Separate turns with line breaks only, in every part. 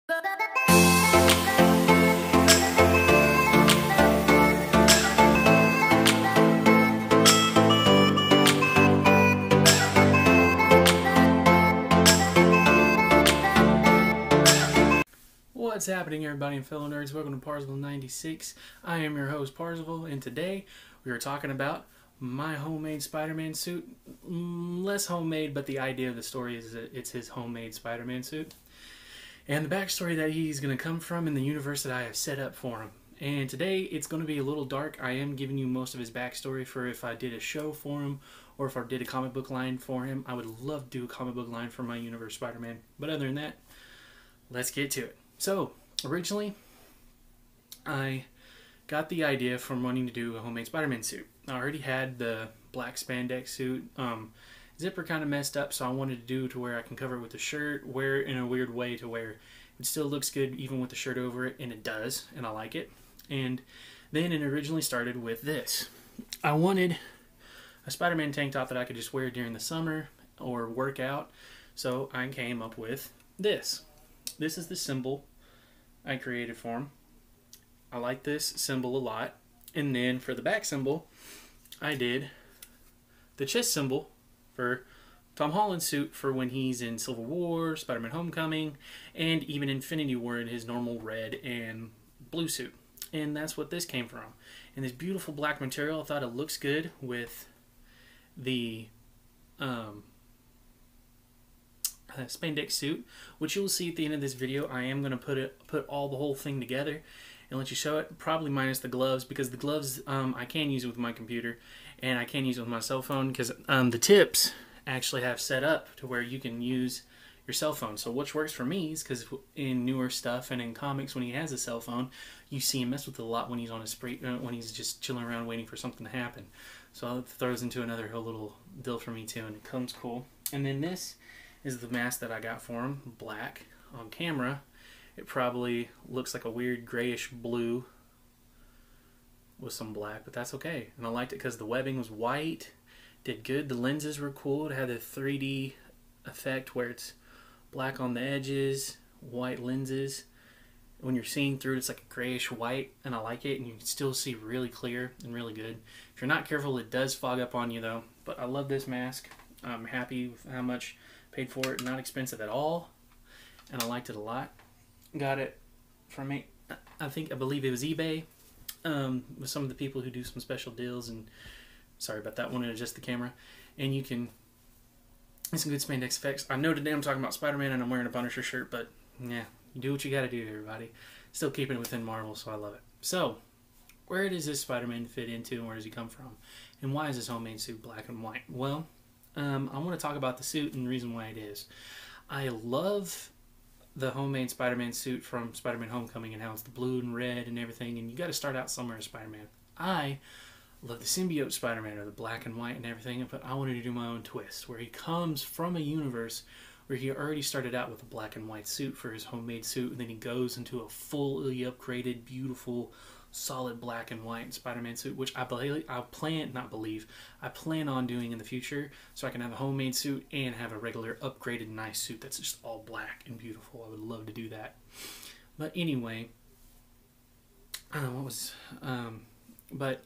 What's happening, everybody and fellow nerds? Welcome to Parzival 96. I am your host, Parzival, and today we are talking about my homemade Spider-Man suit. Less homemade, but the idea of the story is that it's his homemade Spider-Man suit. And the backstory that he's going to come from in the universe that I have set up for him. And today it's going to be a little dark. I am giving you most of his backstory for if I did a show for him or if I did a comic book line for him. I would love to do a comic book line for my universe Spider-Man. But other than that, let's get to it. So, originally, I got the idea from wanting to do a homemade Spider-Man suit. I already had the black spandex suit. Zipper kind of messed up, so I wanted to do to where I can cover it with the shirt, wear it in a weird way to where it still looks good even with the shirt over it, and it does, and I like it. And then it originally started with this. I wanted a Spider-Man tank top that I could just wear during the summer or work out, so I came up with this. This is the symbol I created for him. I like this symbol a lot. And then for the back symbol, I did the chest symbol for Tom Holland's suit for when he's in Civil War, Spider-Man Homecoming, and even Infinity War in his normal red and blue suit. And that's what this came from. And this beautiful black material, I thought it looks good with the spandex suit, which you'll see at the end of this video. I am going to put all the whole thing together and let you show it, probably minus the gloves, because the gloves I can use with my computer and I can use it with my cell phone, because the tips actually have set up to where you can use your cell phone. So which works for me is because in newer stuff and in comics, when he has a cell phone, you see him mess with it a lot when he's on a spree, when he's just chilling around waiting for something to happen. So it throws into another little deal for me too, and it comes cool. And then this is the mask that I got for him, black. On camera, it probably looks like a weird grayish blue with some black, but that's okay. And I liked it because the webbing was white, did good. The lenses were cool. It had a 3D effect where it's black on the edges, white lenses. When you're seeing through it, it's like a grayish white, and I like it, and you can still see really clear and really good. If you're not careful, it does fog up on you though, but I love this mask. I'm happy with how much paid for it. Not expensive at all, and I liked it a lot. Got it from I believe it was eBay, with some of the people who do some special deals. And sorry about that, wanted to adjust the camera. And you can get some good spandex effects. I know today I'm talking about Spider-Man and I'm wearing a Punisher shirt, but yeah, you do what you gotta do, everybody. Still keeping it within Marvel, so I love it. So, where does this Spider-Man fit into, and where does he come from? And why is his homemade suit black and white? Well, I want to talk about the suit and the reason why it is. I love the homemade Spider-Man suit from Spider-Man Homecoming and how it's the blue and red and everything, and you got to start out somewhere as Spider-Man. I love the symbiote Spider-Man, or the black and white and everything, but I wanted to do my own twist where he comes from a universe where he already started out with a black and white suit for his homemade suit, and then he goes into a fully upgraded, beautiful, solid black and white Spider-Man suit, which I plan on doing in the future, so I can have a homemade suit and have a regular upgraded nice suit that's just all black and beautiful. I would love to do that. But anyway, but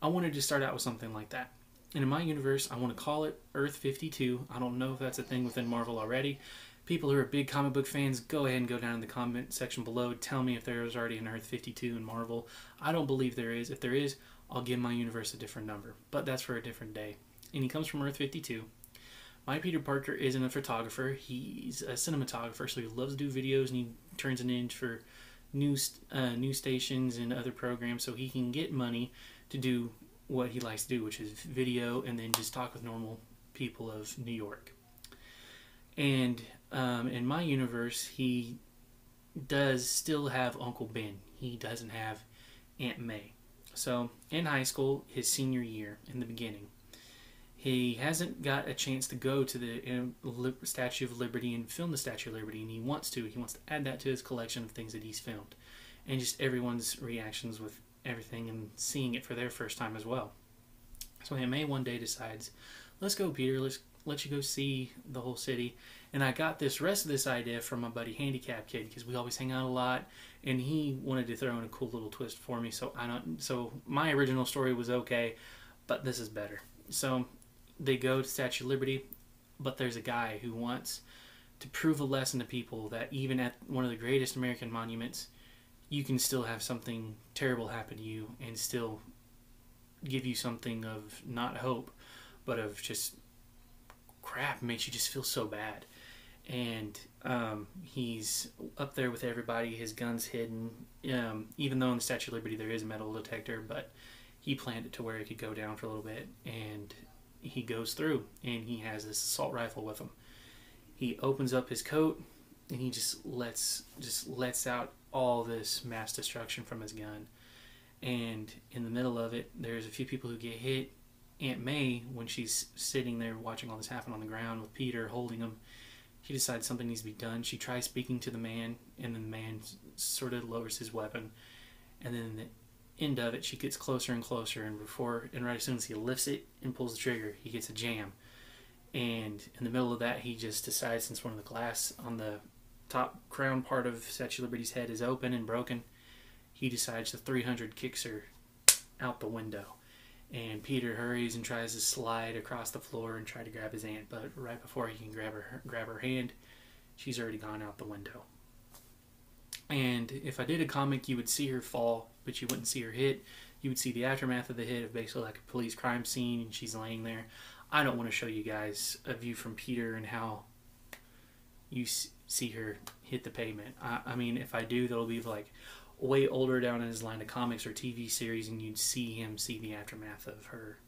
I wanted to start out with something like that. And in my universe, I want to call it Earth 52. I don't know if that's a thing within Marvel already. People who are big comic book fans, go ahead and go down in the comment section below. Tell me if there is already an Earth 52 in Marvel. I don't believe there is. If there is, I'll give my universe a different number. But that's for a different day. And he comes from Earth 52. My Peter Parker isn't a photographer. He's a cinematographer, so he loves to do videos, and he turns it in for news stations and other programs so he can get money to do what he likes to do, which is video and then just talk with normal people of New York. And in my universe, he does still have Uncle Ben. He doesn't have Aunt May. So in high school, his senior year, in the beginning, he hasn't got a chance to go to the Statue of Liberty and film the Statue of Liberty, and he wants to. He wants to add that to his collection of things that he's filmed. And just everyone's reactions with everything and seeing it for their first time as well. So Aunt May one day decides, let's go, Peter, let's let you go see the whole city. And I got this rest of this idea from my buddy Handicap Kid, because we always hang out a lot, and he wanted to throw in a cool little twist for me. So my original story was okay, but this is better. So they go to Statue of Liberty, but there's a guy who wants to prove a lesson to people that even at one of the greatest American monuments, you can still have something terrible happen to you and still give you something of not hope, but of just crap. It makes you just feel so bad. And he's up there with everybody. His gun's hidden. Even though in the Statue of Liberty there is a metal detector, but he planned it to where it could go down for a little bit. And he goes through, and he has this assault rifle with him. He opens up his coat, and he just lets out all this mass destruction from his gun. And in the middle of it, there's a few people who get hit. Aunt May, when she's sitting there watching all this happen on the ground with Peter holding him, she decides something needs to be done. She tries speaking to the man, and then the man sort of lowers his weapon. And then in the end of it, she gets closer and closer, and right as soon as he lifts it and pulls the trigger, he gets a jam. And in the middle of that, he just decides, since one of the glass on the top crown part of Statue of Liberty's head is open and broken, he decides the 300 kicks her out the window. And Peter hurries and tries to slide across the floor and try to grab his aunt, but right before he can grab her hand, she's already gone out the window. And if I did a comic, you would see her fall, but you wouldn't see her hit. You would see the aftermath of the hit, of basically like a police crime scene, and she's laying there. I don't want to show you guys a view from Peter and how you see her hit the pavement. I mean, if I do, that'll be like way older down in his line of comics or TV series, and you'd see the aftermath of her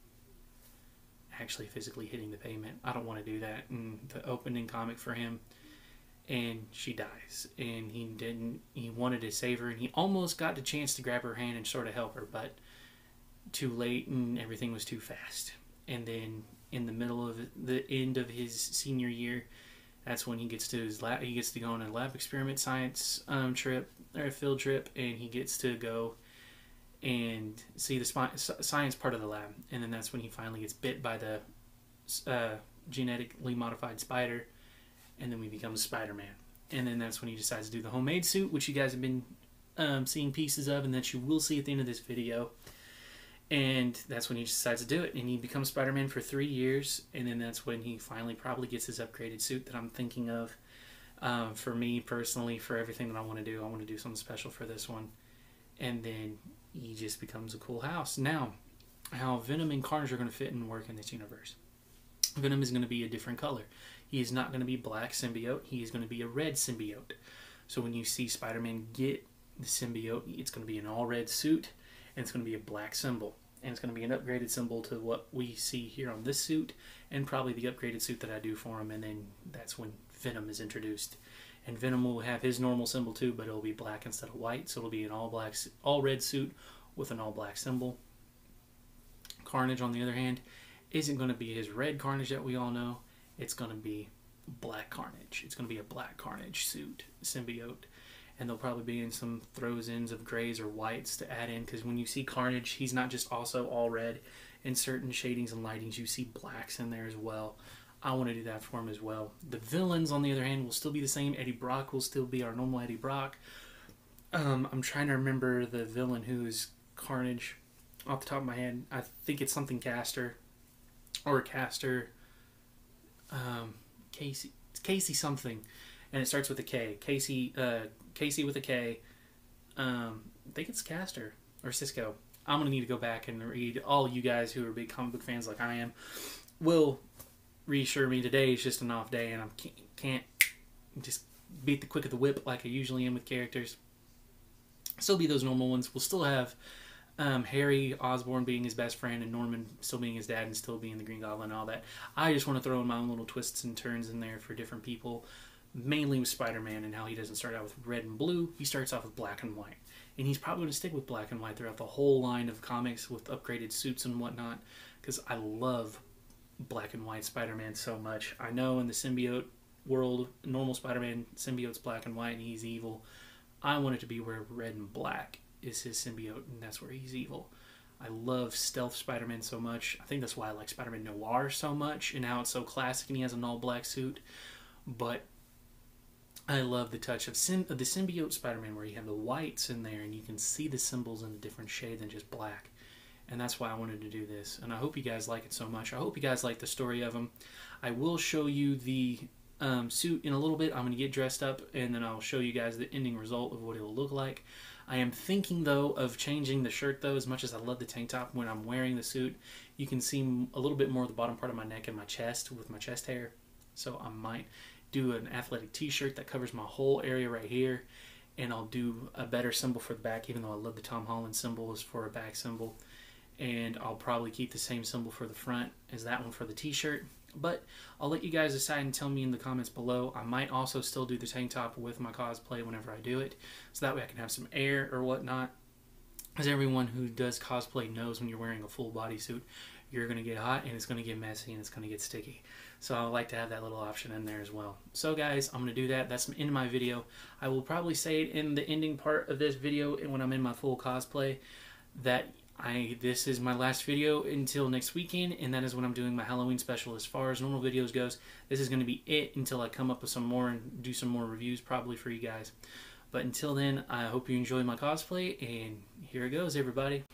actually physically hitting the pavement. I don't want to do that in the opening comic for him. And she dies, and he wanted to save her, and he almost got the chance to grab her hand and sort of help her, but too late, and everything was too fast. And then in the middle of the end of his senior year, that's when he gets to his lab. He gets to go on a lab experiment science trip, or a field trip, and he gets to go and see the science part of the lab. And then that's when he finally gets bit by the genetically modified spider, and then we become Spider-Man. And then that's when he decides to do the homemade suit, which you guys have been seeing pieces of, and that you will see at the end of this video. And that's when he decides to do it, and he becomes Spider-Man for 3 years, and then that's when he finally probably gets his upgraded suit that I'm thinking of. For me personally, for everything that I want to do something special for this one. And then he just becomes a cool house. Now, how Venom and Carnage are going to fit and work in this universe. Venom is going to be a different color. He is not going to be black symbiote. He is going to be a red symbiote. So when you see Spider-Man get the symbiote, it's going to be an all-red suit, and it's going to be a black symbol. And it's going to be an upgraded symbol to what we see here on this suit, and probably the upgraded suit that I do for him. And then that's when Venom is introduced. And Venom will have his normal symbol too, but it'll be black instead of white. So it'll be an all-red suit with an all-black symbol. Carnage, on the other hand, isn't going to be his red Carnage that we all know. It's going to be black Carnage. It's going to be a black Carnage suit, symbiote. And they'll probably be in some throws-ins of grays or whites to add in, because when you see Carnage, he's not just also all red. In certain shadings and lightings, you see blacks in there as well. I want to do that for him as well. The villains, on the other hand, will still be the same. Eddie Brock will still be our normal Eddie Brock. I'm trying to remember the villain who is Carnage off the top of my head. I think it's something Castor. Or Castor. Casey. It's Casey something. And it starts with a K. Casey with a K. I think it's Castor. Or Cisco. I'm going to need to go back and read. All you guys who are big comic book fans like I am will reassure me today is just an off day, and I can't just beat the quick of the whip like I usually am with characters. Still be those normal ones. We'll still have Harry Osborn being his best friend, and Norman still being his dad, and still being the Green Goblin and all that. I just want to throw in my own little twists and turns in there for different people, mainly with Spider-Man and how he doesn't start out with red and blue. He starts off with black and white. And he's probably going to stick with black and white throughout the whole line of comics with upgraded suits and whatnot, because I love black and white Spider-Man so much. I know in the symbiote world, normal Spider-Man, symbiote's black and white and he's evil. I want it to be where red and black is his symbiote, and that's where he's evil. I love stealth Spider-Man so much. I think that's why I like Spider-Man Noir so much, and how it's so classic and he has an all-black suit. but I love the touch of the symbiote Spider-Man, where you have the whites in there and you can see the symbols in a different shade than just black. And that's why I wanted to do this. And I hope you guys like it so much. I hope you guys like the story of him. I will show you the suit in a little bit. I'm going to get dressed up, and then I'll show you guys the ending result of what it will look like. I am thinking, though, of changing the shirt, though. As much as I love the tank top, when I'm wearing the suit, you can see a little bit more of the bottom part of my neck and my chest with my chest hair. So I might do an athletic t-shirt that covers my whole area right here, and I'll do a better symbol for the back, even though I love the Tom Holland symbol as for a back symbol. And I'll probably keep the same symbol for the front as that one for the t-shirt. But I'll let you guys decide and tell me in the comments below. I might also still do the tank top with my cosplay whenever I do it, so that way I can have some air or whatnot. As everyone who does cosplay knows, when you're wearing a full bodysuit, you're going to get hot and it's going to get messy and it's going to get sticky. So I like to have that little option in there as well. So guys, I'm going to do that. That's the end of my video. I will probably say it in the ending part of this video, and when I'm in my full cosplay, that this is my last video until next weekend, and that is when I'm doing my Halloween special. As far as normal videos goes, this is going to be it until I come up with some more and do some more reviews probably for you guys. But until then, I hope you enjoy my cosplay, and here it goes, everybody.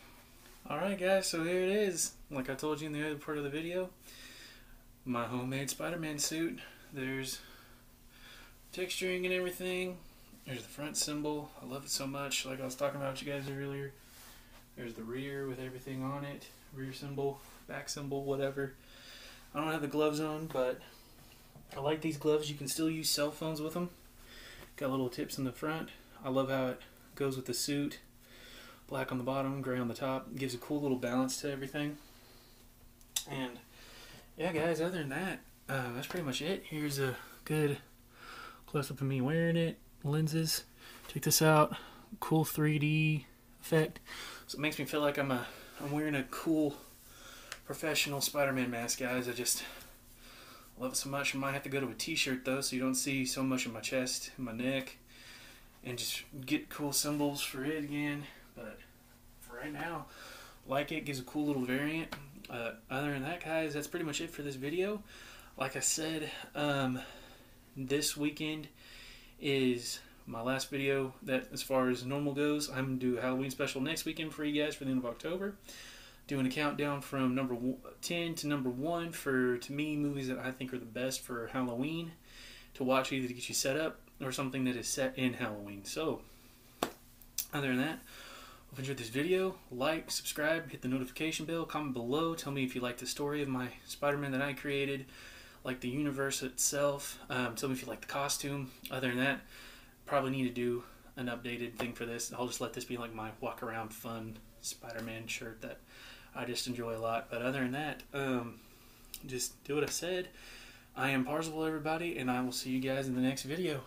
Alright guys, so here it is. Like I told you in the other part of the video, my homemade Spider-Man suit. There's texturing and everything. There's the front symbol. I love it so much, like I was talking about with you guys earlier. There's the rear with everything on it. Rear symbol, back symbol, whatever. I don't have the gloves on, but I like these gloves. You can still use cell phones with them. Got little tips in the front. I love how it goes with the suit. Black on the bottom, gray on the top. It gives a cool little balance to everything. And yeah guys, other than that, that's pretty much it. Here's a good close-up of me wearing it. Lenses. Check this out. Cool 3D effect. So it makes me feel like I'm wearing a cool professional Spider-Man mask, guys. I just love it so much. I might have to go to a t-shirt though, so you don't see so much of my chest and my neck, and just get cool symbols for it again. But for right now, like it, gives a cool little variant. Other than that, guys, that's pretty much it for this video. Like I said, this weekend is my last video that, as far as normal goes. I'm going to do a Halloween special next weekend for you guys for the end of October. Doing a countdown from number 10 to number 1 for, to me, movies that I think are the best for Halloween to watch, either to get you set up or something that is set in Halloween. So, other than that, hope you enjoyed this video. Like, subscribe, hit the notification bell, comment below. Tell me if you like the story of my Spider-Man that I created, like the universe itself. Tell me if you like the costume. Other than that, probably need to do an updated thing for this. I'll just let this be like my walk around fun Spider-Man shirt that I just enjoy a lot. But other than that, just do what I said. I am Parzival, everybody, and I will see you guys in the next video.